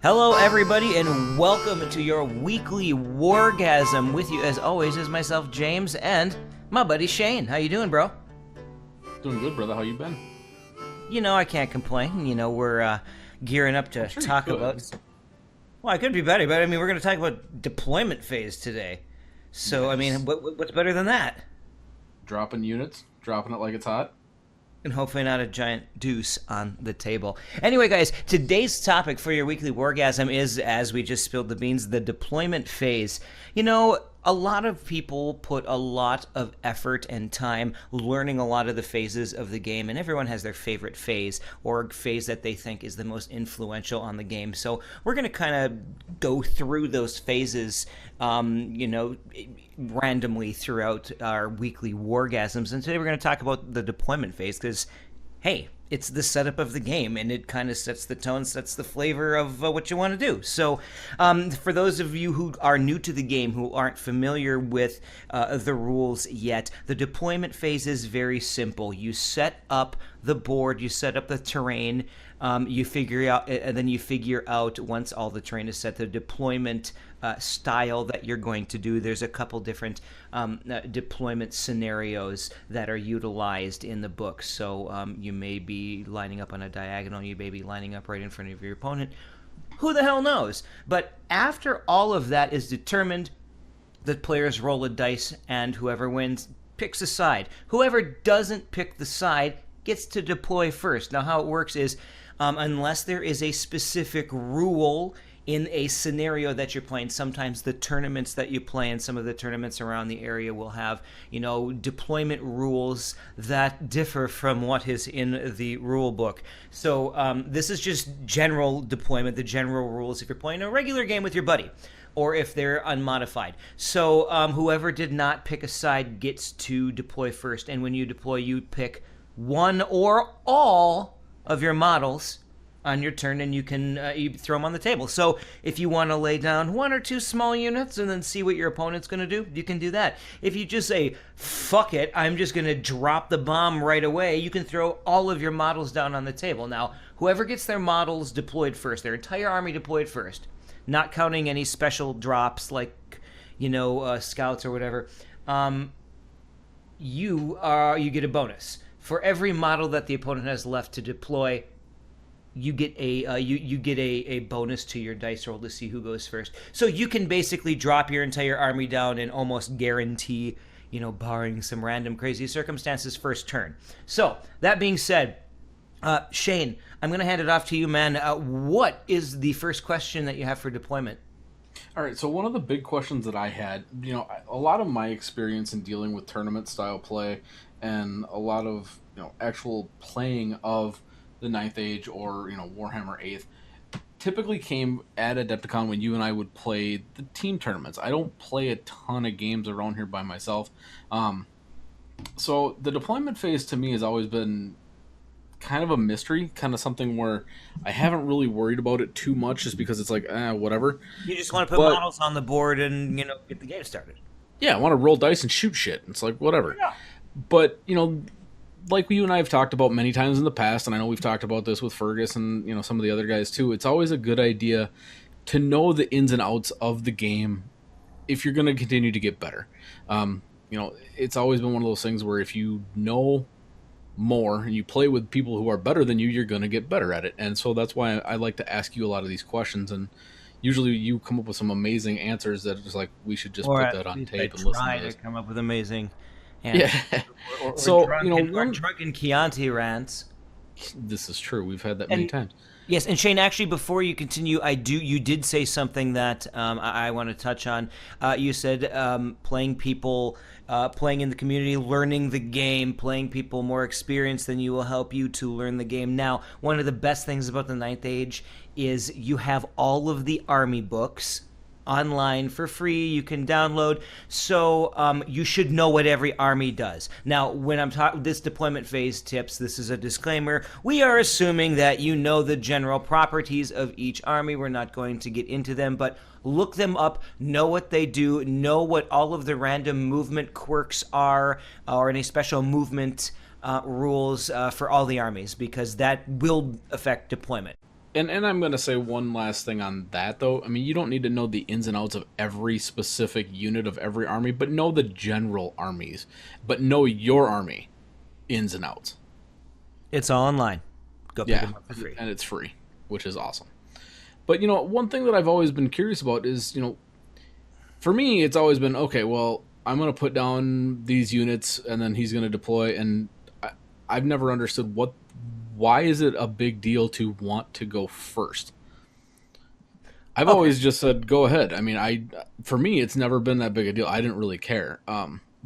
Hello, everybody, and welcome to your weekly Wargasm. With you, as always, is myself, James, and my buddy Shane. How you doing, bro? Doing good, brother. How you been? I can't complain. We're gearing up to sure you talk could. about... Well, I could be better, but we're going to talk about deployment phase today. So, Yes. what's better than that? Dropping units, dropping it like it's hot. And hopefully not a giant deuce on the table. Anyway, guys, today's topic for your weekly Wargasm is, as we just spilled the beans, the deployment phase. A lot of people put a lot of effort and time learning a lot of the phases of the game, and everyone has their favorite phase or phase that they think is the most influential on the game. So we're going to kind of go through those phases, randomly throughout our weekly Wargasms. And today we're going to talk about the deployment phase because, hey, it's the setup of the game, and it kind of sets the tone, sets the flavor of what you want to do. So for those of you who are new to the game, who aren't familiar with the rules yet, the deployment phase is very simple. You set up the board, you set up the terrain, you figure out, and then you figure out, once all the terrain is set, the deployment style that you're going to do. There's a couple different deployment scenarios that are utilized in the book. So you may be lining up on a diagonal, you may be lining up right in front of your opponent. Who the hell knows? But after all of that is determined, the players roll a dice, and whoever wins picks a side. Whoever doesn't pick the side gets to deploy first. Now, how it works is, unless there is a specific rule in a scenario that you're playing, sometimes the tournaments that you play and some of the tournaments around the area will have, deployment rules that differ from what is in the rule book. So this is just general deployment, the general rules if you're playing a regular game with your buddy, or if they're unmodified. So whoever did not pick a side gets to deploy first, and when you deploy, you pick one or all of your models on your turn, and you can you throw them on the table. So if you want to lay down one or two small units and then see what your opponent's going to do, you can do that. If you just say, fuck it, I'm just going to drop the bomb right away, you can throw all of your models down on the table. Now, whoever gets their models deployed first, their entire army deployed first, not counting any special drops like, scouts or whatever, you get a bonus. For every model that the opponent has left to deploy, you get a bonus to your dice roll to see who goes first. So you can basically drop your entire army down and almost guarantee, barring some random crazy circumstances, first turn. So that being said, Shane, I'm going to hand it off to you, man. What is the first question that you have for deployment? All right, so one of the big questions that I had, a lot of my experience in dealing with tournament style play and a lot of, actual playing of the Ninth Age or, Warhammer 8th typically came at Adepticon when you and I would play the team tournaments. I don't play a ton of games around here by myself. So the deployment phase to me has always been kind of a mystery, kind of something where I haven't really worried about it too much just because it's like, whatever. You just want to put models on the board and, get the game started. Yeah, I want to roll dice and shoot shit. It's like, whatever. Yeah. But, like you and I have talked about many times in the past, and I know we've talked about this with Fergus and, some of the other guys too, it's always a good idea to know the ins and outs of the game if you're going to continue to get better. It's always been one of those things where if you know more and you play with people who are better than you, you're going to get better at it. And so that's why I like to ask you a lot of these questions, and usually you come up with some amazing answers that are just like, we should just put that on tape and listen to this. Come up with amazing answers. Yeah. So, drunken Chianti rants. This is true. We've had that many times. Yes, and Shane, actually, before you continue, you did say something that I want to touch on. You said playing in the community, learning the game, playing people more experienced than you will help you to learn the game. Now, one of the best things about the Ninth Age is you have all of the army books online for free. You can download. So you should know what every army does. Now, when I'm talking this deployment phase tips, this is a disclaimer. We are assuming that you know the general properties of each army. We're not going to get into them, but look them up, know what they do, know what all of the random movement quirks are, or any special movement rules for all the armies, because that will affect deployment. And I'm going to say one last thing on that, though. I mean, you don't need to know the ins and outs of every specific unit of every army, but know the general armies. But know your army ins and outs. It's all online. Go pick Yeah, them up for free. and it's free, which is awesome. But, one thing that I've always been curious about is, for me, it's always been, okay, well, I'm going to put down these units, and then he's going to deploy, and I've never understood why is it a big deal to want to go first? I've always just said go ahead. I mean, for me, it's never been that big a deal. I didn't really care.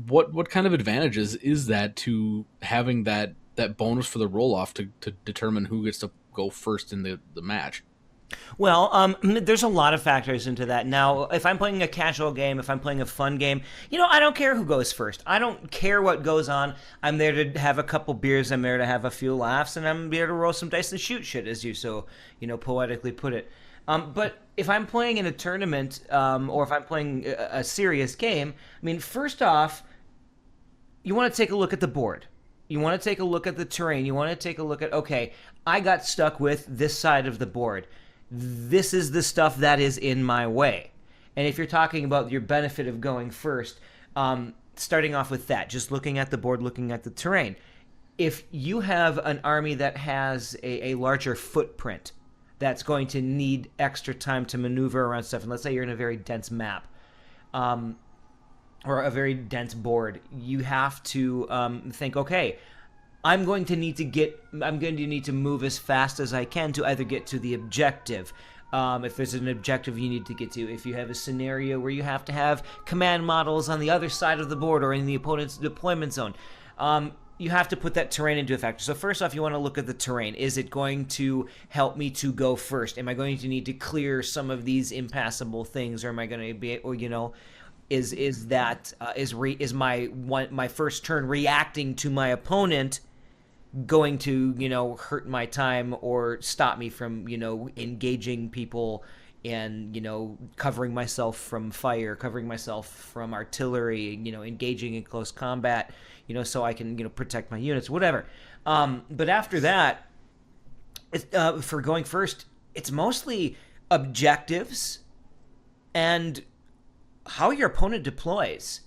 What kind of advantages is that to having that bonus for the roll off to determine who gets to go first in the match? Well, there's a lot of factors into that. Now, if I'm playing a casual game, if I'm playing a fun game, I don't care who goes first. I don't care what goes on. I'm there to have a couple beers. I'm there to have a few laughs, and I'm there to roll some dice and shoot shit, as you so, poetically put it. But if I'm playing in a tournament, or if I'm playing a serious game, I mean, first off, you want to take a look at the board. You want to take a look at the terrain. You want to take a look at, okay, I got stuck with this side of the board. This is the stuff that is in my way. And if you're talking about your benefit of going first, starting off with that, just looking at the board, looking at the terrain. If you have an army that has a larger footprint that's going to need extra time to maneuver around stuff, and let's say you're in a very dense map, or a very dense board, you have to think, okay, I'm going to need to move as fast as I can to either get to the objective. If there's an objective you need to get to, if you have a scenario where you have to have command models on the other side of the board or in the opponent's deployment zone, you have to put that terrain into a factor. So first off, you want to look at the terrain. Is it going to help me to go first? Am I going to need to clear some of these impassable things, or am I going to be, or is my first turn reacting to my opponent going to hurt my time or stop me from engaging people and covering myself from fire, covering myself from artillery, engaging in close combat, so I can protect my units, whatever. But after that, for going first, it's mostly objectives and how your opponent deploys.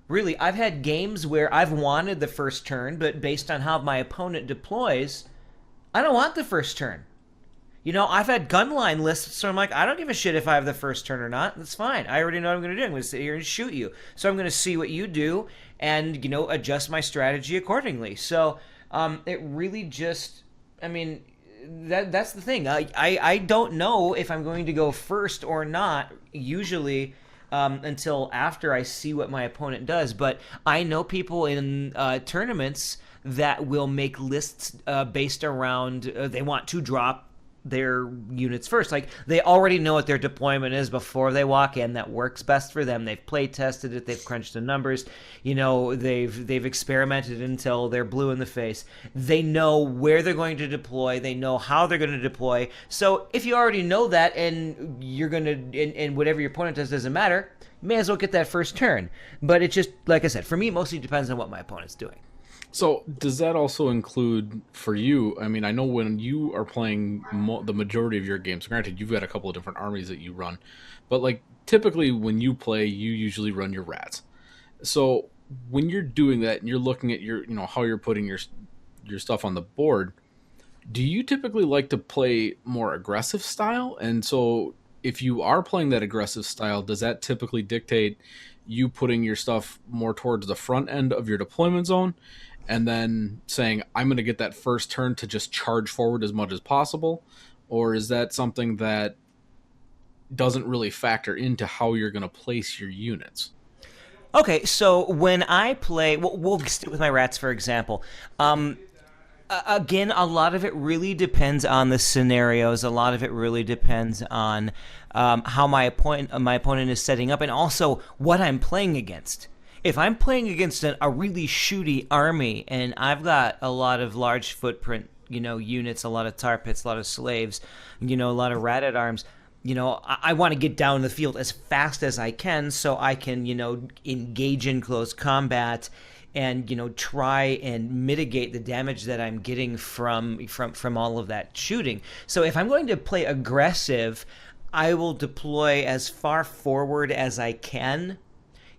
Really, I've had games where I've wanted the first turn, but based on how my opponent deploys, I don't want the first turn. I've had gunline lists, so I'm like, I don't give a shit if I have the first turn or not. That's fine. I already know what I'm going to do. I'm going to sit here and shoot you. So I'm going to see what you do and, adjust my strategy accordingly. So it really just, I mean, that's the thing. I don't know if I'm going to go first or not, usually, until after I see what my opponent does. But I know people in tournaments that will make lists based around they want to drop their units first. Like, they already know what their deployment is before they walk in. That works best for them. They've play tested it. They've crunched the numbers. They've experimented until they're blue in the face. They know where they're going to deploy. They know how they're going to deploy. So if you already know that, and you're going to, and whatever your opponent does doesn't matter, you may as well get that first turn. But it just, like I said, for me, it mostly depends on what my opponent's doing. So does that also include for you? I mean, I know when you are playing the majority of your games, granted, you've got a couple of different armies that you run, but like typically when you play, you usually run your rats. So when you're doing that and you're looking at your, how you're putting your stuff on the board, do you typically like to play more aggressive style? And so if you are playing that aggressive style, does that typically dictate you putting your stuff more towards the front end of your deployment zone and then saying, I'm going to get that first turn to just charge forward as much as possible? Or is that something that doesn't really factor into how you're going to place your units? Okay, so when I play, we'll stick with my rats for example. Again, a lot of it really depends on the scenarios. A lot of it really depends on how my opponent is setting up, and also what I'm playing against. If I'm playing against a really shooty army, and I've got a lot of large footprint, units, a lot of tar pits, a lot of slaves, a lot of rat at arms, I want to get down the field as fast as I can so I can, engage in close combat and try and mitigate the damage that I'm getting from all of that shooting. So if I'm going to play aggressive, I will deploy as far forward as I can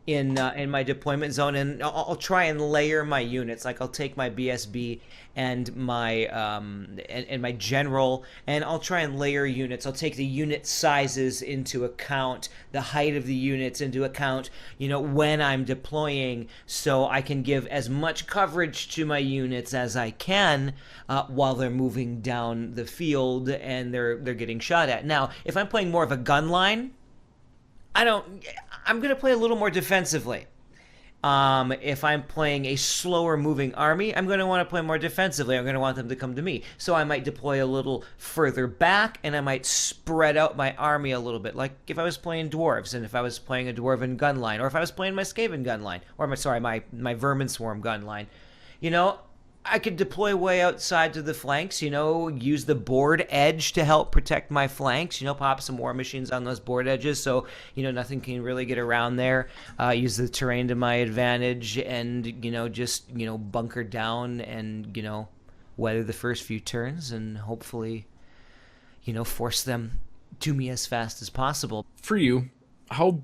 in my deployment zone, and I'll try and layer my units. Like I'll take my BSB and my general, and I'll try and layer units. I'll take the unit sizes into account, the height of the units into account, when I'm deploying, so I can give as much coverage to my units as I can while they're moving down the field and they're getting shot at. Now, if I'm playing more of a gun line, I'm going to play a little more defensively. If I'm playing a slower moving army, I'm going to want to play more defensively. I'm going to want them to come to me. So I might deploy a little further back, and I might spread out my army a little bit. Like if I was playing dwarves, and if I was playing a dwarven gun line, or if I was playing my Skaven gun line, or my Vermin Swarm gun line. I could deploy way outside to the flanks, use the board edge to help protect my flanks, pop some war machines on those board edges so, nothing can really get around there. Use the terrain to my advantage and, just, bunker down and, weather the first few turns and hopefully, force them to me as fast as possible. For you, how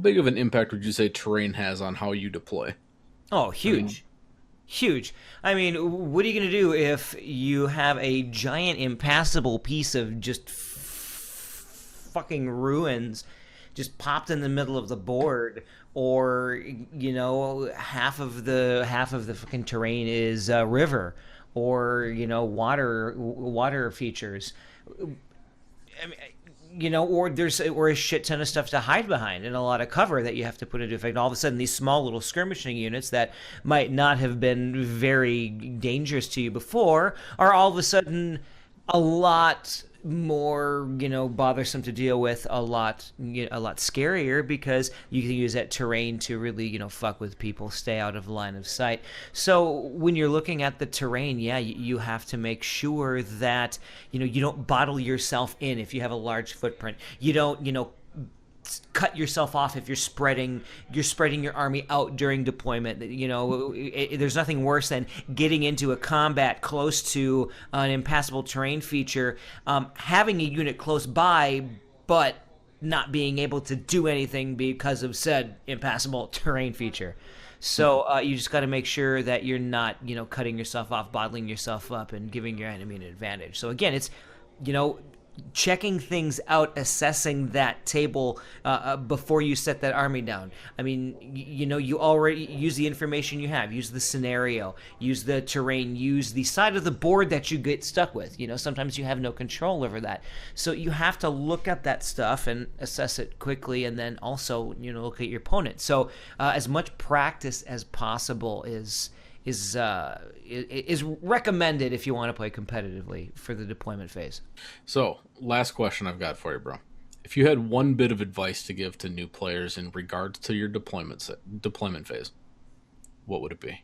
big of an impact would you say terrain has on how you deploy? Oh, huge. Huge. I mean, what are you going to do if you have a giant impassable piece of just fucking ruins just popped in the middle of the board, or half of the fucking terrain is river, or water features. I mean, or there's a shit ton of stuff to hide behind and a lot of cover that you have to put into effect. All of a sudden, these small little skirmishing units that might not have been very dangerous to you before are all of a sudden a lot more, bothersome to deal with, a lot scarier, because you can use that terrain to really, fuck with people, stay out of line of sight. So when you're looking at the terrain, yeah, you have to make sure that, you don't bottle yourself in if you have a large footprint. You don't, cut yourself off if you're spreading your army out during deployment. There's nothing worse than getting into a combat close to an impassable terrain feature, having a unit close by, but not being able to do anything because of said impassable terrain feature. So you just got to make sure that you're not, cutting yourself off, bottling yourself up, and giving your enemy an advantage. So again, it's, checking things out, assessing that table before you set that army down. I mean, you already use the information you have, use the scenario, use the terrain, use the side of the board that you get stuck with. Sometimes you have no control over that. So you have to look at that stuff and assess it quickly, and then also, look at your opponent. So as much practice as possible is recommended if you want to play competitively for the deployment phase. So, last question I've got for you, bro. If you had one bit of advice to give to new players in regards to your deployment phase, what would it be?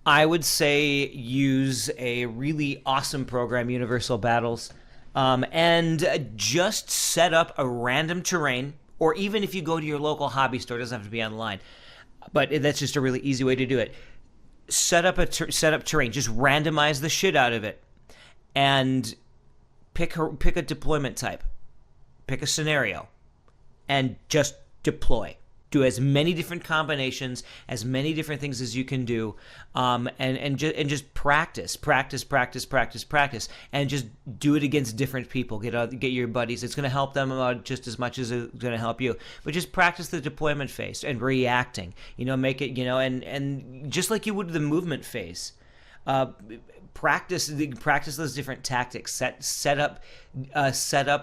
I would say use a really awesome program, Universal Battles, and just set up a random terrain, or even if you go to your local hobby store, it doesn't have to be online, but that's just a really easy way to do it. Set up terrain, just randomize the shit out of it, and pick a deployment type, pick a scenario, and just deploy. Do as many different combinations, as many different things as you can do, and just practice, and just do it against different people. Get your buddies. It's going to help them out just as much as it's going to help you. But just practice the deployment phase and reacting. Make it, and just like you would the movement phase. Practice those different tactics. Set up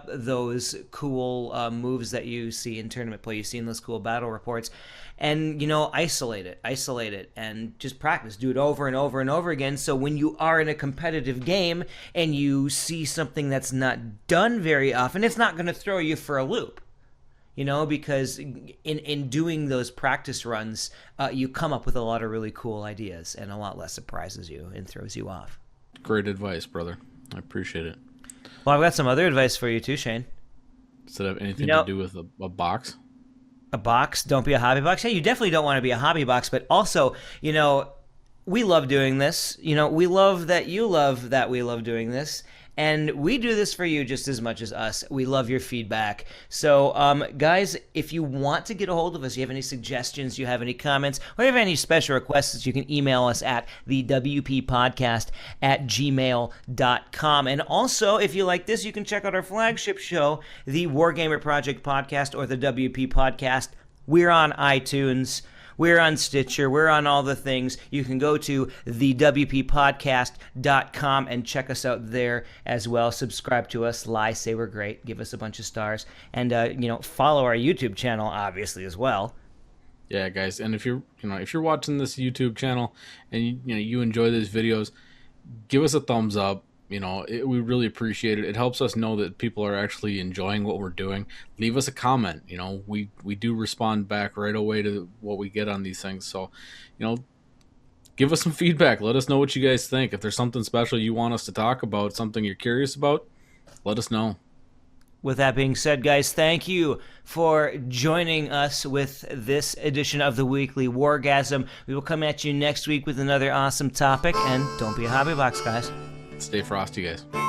those cool moves that you see in tournament play. You see in those cool battle reports, and isolate it, and just practice. Do it over and over and over again. So when you are in a competitive game and you see something that's not done very often, it's not going to throw you for a loop. Because in doing those practice runs, you come up with a lot of really cool ideas, and a lot less surprises you and throws you off. Great advice, brother. I appreciate it. Well, I've got some other advice for you too, Shane. Does it have anything to do with a box? A box, don't be a hobby box. Yeah, you definitely don't want to be a hobby box, but also, we love doing this. We love that you love that we love doing this. And we do this for you just as much as us. We love your feedback. So, guys, if you want to get a hold of us, you have any suggestions, you have any comments, or you have any special requests, you can email us at thewppodcast@gmail.com. And also, if you like this, you can check out our flagship show, the Wargamer Project Podcast, or the WP Podcast. We're on iTunes. We're on Stitcher. We're on all the things. You can go to thewppodcast.com and check us out there as well. Subscribe to us. Say we're great. Give us a bunch of stars. And, follow our YouTube channel, obviously, as well. Yeah, guys. And if you're watching this YouTube channel and you enjoy these videos, give us a thumbs up. We really appreciate it. It helps us know that people are actually enjoying what we're doing. Leave us a comment. We do respond back right away to what we get on these things. So, give us some feedback. Let us know what you guys think. If there's something special you want us to talk about, something you're curious about, let us know. With that being said, guys, thank you for joining us with this edition of the Weekly Wargasm. We will come at you next week with another awesome topic. And don't be a hobby box, guys. Stay frosty, guys.